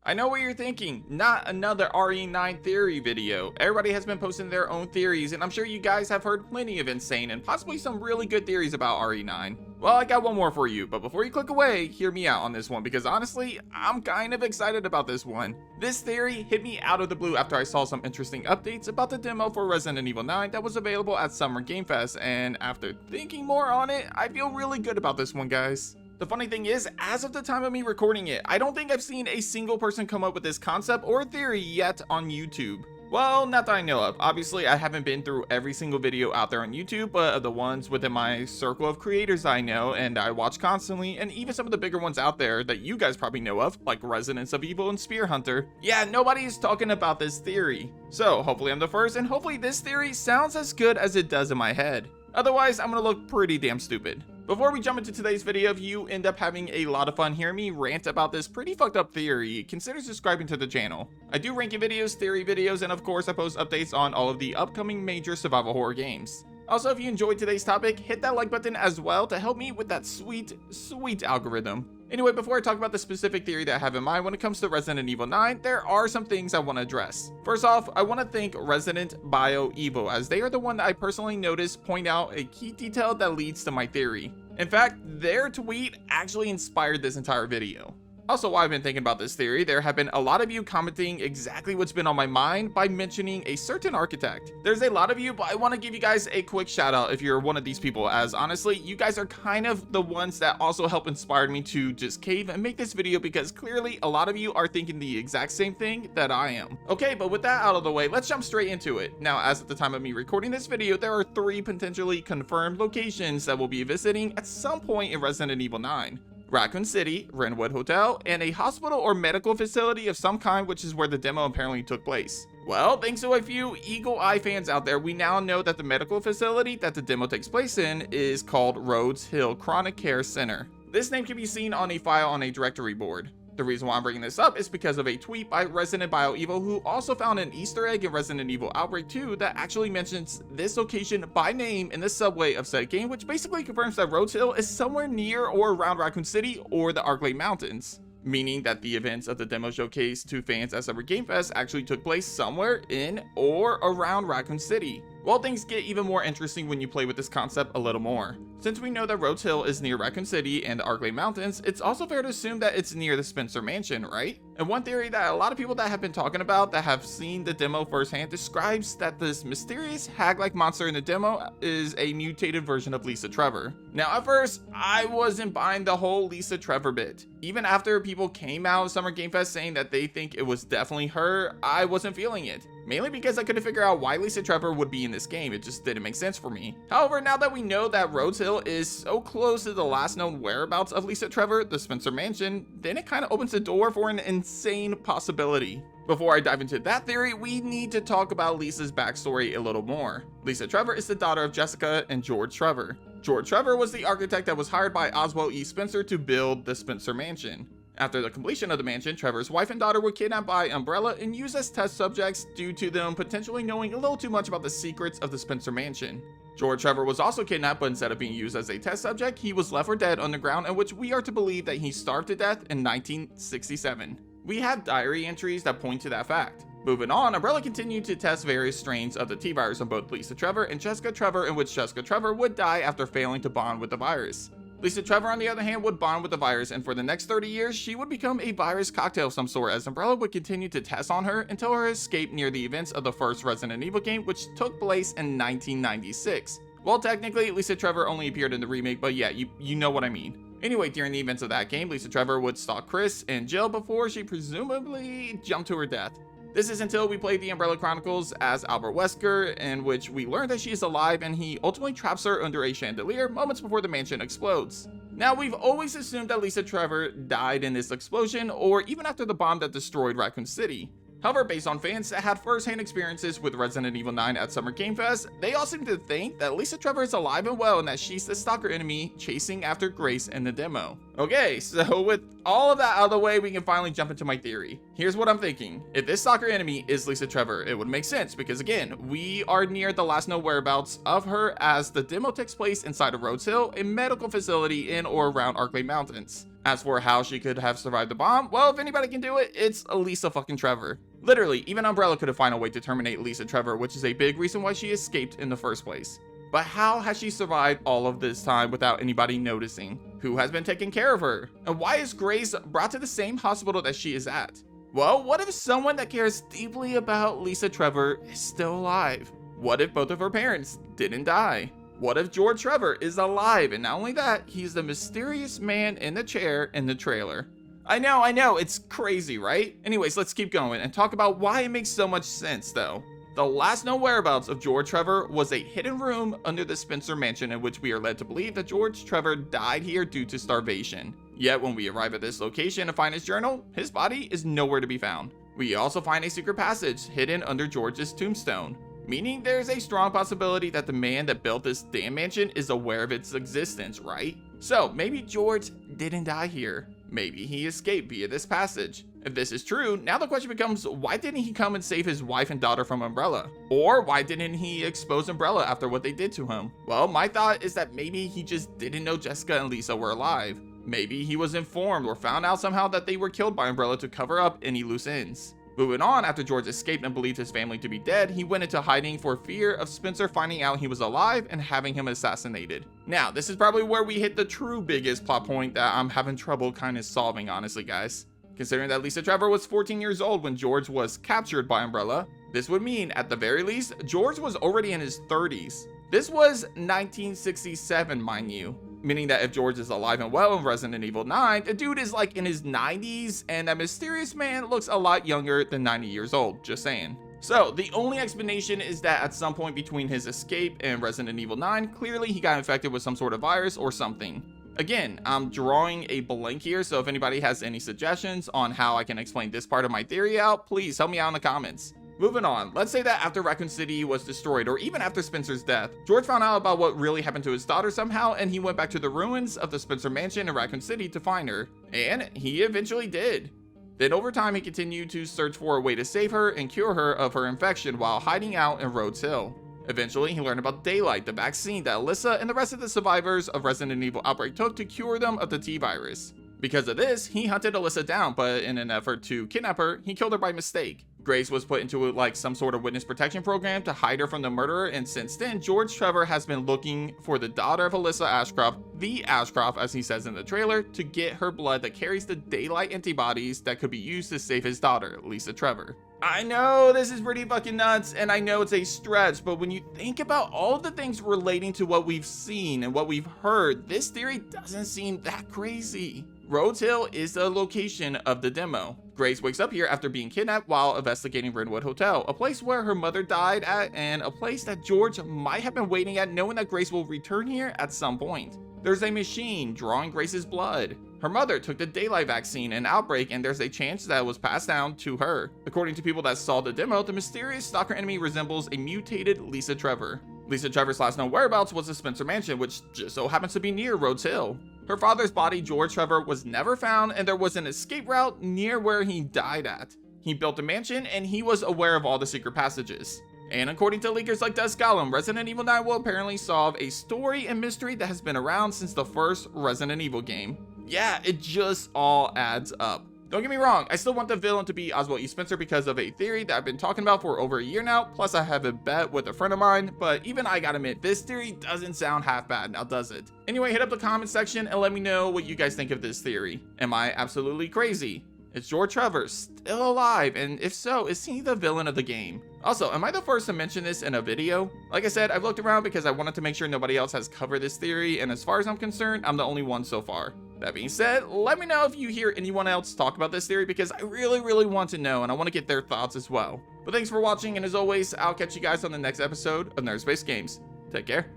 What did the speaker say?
I know what you're thinking, not another RE9 theory video. Everybody has been posting their own theories, and I'm sure you guys have heard plenty of insane and possibly some really good theories about RE9. Well, I got one more for you, but before you click away, hear me out on this one, because honestly, I'm kind of excited about this one. This theory hit me out of the blue after I saw some interesting updates about the demo for Resident Evil 9 that was available at Summer Game Fest, and after thinking more on it, I feel really good about this one, guys. The funny thing is, as of the time of me recording it, I don't think I've seen a single person come up with this concept or theory yet on YouTube. Well, not that I know of. Obviously, I haven't been through every single video out there on YouTube, but of the ones within my circle of creators I know and I watch constantly, and even some of the bigger ones out there that you guys probably know of, like Resident Evil and Spear Hunter, yeah, nobody's talking about this theory. So, hopefully I'm the first, and hopefully this theory sounds as good as it does in my head. Otherwise, I'm gonna look pretty damn stupid. Before we jump into today's video, if you end up having a lot of fun hearing me rant about this pretty fucked up theory, consider subscribing to the channel. I do ranking videos, theory videos, and of course I post updates on all of the upcoming major survival horror games. Also, if you enjoyed today's topic, hit that like button as well to help me with that sweet algorithm. Anyway, before I talk about the specific theory that I have in mind when it comes to Resident Evil 9, there are some things I want to address. First off, I want to thank Resident Evil, as they are the one that I personally noticed point out a key detail that leads to my theory. In fact, their tweet actually inspired this entire video. Also, while I've been thinking about this theory, there have been a lot of you commenting exactly what's been on my mind by mentioning a certain architect. There's a lot of you, but I want to give you guys a quick shout out if you're one of these people, as honestly, you guys are kind of the ones that also help inspire me to just cave and make this video, because clearly a lot of you are thinking the exact same thing that I am. Okay, but with that out of the way, let's jump straight into it. Now, as at the time of me recording this video, there are 3 potentially confirmed locations that we'll be visiting at some point in Resident Evil 9. Raccoon City, Renwood Hotel, and a hospital or medical facility of some kind, which is where the demo apparently took place. Well, thanks to a few Eagle Eye fans out there, we now know that the medical facility that the demo takes place in is called Rhodes Hill Chronic Care Center. This name can be seen on a file on a directory board. The reason why I'm bringing this up is because of a tweet by Resident Evil, who also found an Easter egg in Resident Evil Outbreak 2 that actually mentions this location by name in the subway of said game, which basically confirms that Rhodes Hill is somewhere near or around Raccoon City or the Arklay Mountains, meaning that the events of the demo showcase to fans at Summer Game Fest actually took place somewhere in or around Raccoon City. Well, things get even more interesting when you play with this concept a little more. Since we know that Rhodes Hill is near Raccoon City and the Arklay Mountains, it's also fair to assume that it's near the Spencer Mansion, right? And one theory that a lot of people that have been talking about that have seen the demo firsthand describes that this mysterious hag-like monster in the demo is a mutated version of Lisa Trevor. Now, at first, I wasn't buying the whole Lisa Trevor bit. Even after people came out of Summer Game Fest saying that they think it was definitely her, I wasn't feeling it. Mainly because I couldn't figure out why Lisa Trevor would be in this game. It just didn't make sense for me. However, now that we know that Rhodes Hill is so close to the last known whereabouts of Lisa Trevor, the Spencer Mansion, then it kind of opens the door for an insane possibility. Before I dive into that theory, we need to talk about Lisa's backstory a little more. Lisa Trevor is the daughter of Jessica and George Trevor. George Trevor was the architect that was hired by Oswald E. Spencer to build the Spencer Mansion. After the completion of the mansion, Trevor's wife and daughter were kidnapped by Umbrella and used as test subjects due to them potentially knowing a little too much about the secrets of the Spencer Mansion. George Trevor was also kidnapped, but instead of being used as a test subject, he was left for dead underground, in which we are to believe that he starved to death in 1967. We have diary entries that point to that fact. Moving on, Umbrella continued to test various strains of the T-virus on both Lisa Trevor and Jessica Trevor, in which Jessica Trevor would die after failing to bond with the virus. Lisa Trevor, on the other hand, would bond with the virus, and for the next 30 years, she would become a virus cocktail of some sort, as Umbrella would continue to test on her until her escape near the events of the first Resident Evil game, which took place in 1996. Well, technically, Lisa Trevor only appeared in the remake, but yeah, you know what I mean. Anyway, during the events of that game, Lisa Trevor would stalk Chris and Jill before she presumably jumped to her death. This is until we played the Umbrella Chronicles as Albert Wesker, in which we learn that she is alive and he ultimately traps her under a chandelier moments before the mansion explodes. Now, we've always assumed that Lisa Trevor died in this explosion, or even after the bomb that destroyed Raccoon City. However, based on fans that had first-hand experiences with Resident Evil 9 at Summer Game Fest, they all seem to think that Lisa Trevor is alive and well and that she's the stalker enemy chasing after Grace in the demo. Okay, so with all of that out of the way, we can finally jump into my theory. Here's what I'm thinking. If this stalker enemy is Lisa Trevor, it would make sense because, again, we are near the last known whereabouts of her, as the demo takes place inside of Rhodes Hill, a medical facility in or around Arklay Mountains. As for how she could have survived the bomb, well, if anybody can do it, it's Lisa fucking Trevor. Literally, even Umbrella could have found a way to terminate Lisa Trevor, which is a big reason why she escaped in the first place. But how has she survived all of this time without anybody noticing? Who has been taking care of her? And why is Grace brought to the same hospital that she is at? Well, what if someone that cares deeply about Lisa Trevor is still alive? What if both of her parents didn't die? What if George Trevor is alive, and not only that, he's the mysterious man in the chair in the trailer? I know, it's crazy, right? Anyways, let's keep going and talk about why it makes so much sense, though. The last known whereabouts of George Trevor was a hidden room under the Spencer mansion, in which we are led to believe that George Trevor died here due to starvation. Yet when we arrive at this location and find his journal, his body is nowhere to be found. We also find a secret passage hidden under George's tombstone, meaning there's a strong possibility that the man that built this damn mansion is aware of its existence, right? So maybe George didn't die here. Maybe he escaped via this passage. If this is true, now the question becomes, why didn't he come and save his wife and daughter from Umbrella? Or why didn't he expose Umbrella after what they did to him? Well, my thought is that maybe he just didn't know Jessica and Lisa were alive. Maybe he was informed or found out somehow that they were killed by Umbrella to cover up any loose ends. Moving on, after George escaped and believed his family to be dead, he went into hiding for fear of Spencer finding out he was alive and having him assassinated. Now, this is probably where we hit the true biggest plot point that I'm having trouble kind of solving, honestly, guys. Considering that Lisa Trevor was 14 years old when George was captured by Umbrella, this would mean, at the very least, George was already in his 30s. This was 1967, mind you. Meaning that if George is alive and well in Resident Evil 9, the dude is like in his 90s, and that mysterious man looks a lot younger than 90 years old, just saying. So, the only explanation is that at some point between his escape and Resident Evil 9, clearly he got infected with some sort of virus or something. Again, I'm drawing a blank here, so if anybody has any suggestions on how I can explain this part of my theory out, please help me out in the comments. Moving on, let's say that after Raccoon City was destroyed, or even after Spencer's death, George found out about what really happened to his daughter somehow, and he went back to the ruins of the Spencer mansion in Raccoon City to find her. And he eventually did. Then over time, he continued to search for a way to save her and cure her of her infection while hiding out in Rhodes Hill. Eventually, he learned about Daylight, the vaccine that Alyssa and the rest of the survivors of Resident Evil Outbreak took to cure them of the T-virus. Because of this, he hunted Alyssa down, but in an effort to kidnap her, he killed her by mistake. Grace was put into like some sort of witness protection program to hide her from the murderer, and since then, George Trevor has been looking for the daughter of Alyssa Ashcroft, the Ashcroft as he says in the trailer, to get her blood that carries the Daylight antibodies that could be used to save his daughter, Lisa Trevor. I know this is pretty fucking nuts, and I know it's a stretch, but when you think about all of the things relating to what we've seen and what we've heard, this theory doesn't seem that crazy. Rhodes Hill is the location of the demo. Grace wakes up here after being kidnapped while investigating Brentwood Hotel, a place where her mother died at and a place that George might have been waiting at, knowing that Grace will return here at some point. There's a machine drawing Grace's blood. Her mother took the Daylight vaccine in Outbreak, and there's a chance that it was passed down to her. According to people that saw the demo, the mysterious stalker enemy resembles a mutated Lisa Trevor. Lisa Trevor's last known whereabouts was the Spencer mansion, which just so happens to be near Rhodes Hill. Her father's body, George Trevor, was never found, and there was an escape route near where he died at. He built a mansion, and he was aware of all the secret passages. And according to leakers like Dust Gollum, Resident Evil 9 will apparently solve a story and mystery that has been around since the first Resident Evil game. Yeah, it just all adds up. Don't get me wrong, I still want the villain to be Oswald E. Spencer because of a theory that I've been talking about for over a year now, plus I have a bet with a friend of mine, but even I gotta admit, this theory doesn't sound half bad, now does it? Anyway, hit up the comment section and let me know what you guys think of this theory. Am I absolutely crazy? Is George Trevor still alive? And if so, is he the villain of the game? Also, am I the first to mention this in a video? Like I said, I've looked around because I wanted to make sure nobody else has covered this theory, and as far as I'm concerned, I'm the only one so far. That being said, let me know if you hear anyone else talk about this theory because I really want to know and I want to get their thoughts as well. But thanks for watching, and as always, I'll catch you guys on the next episode of Nerd Space Games. Take care.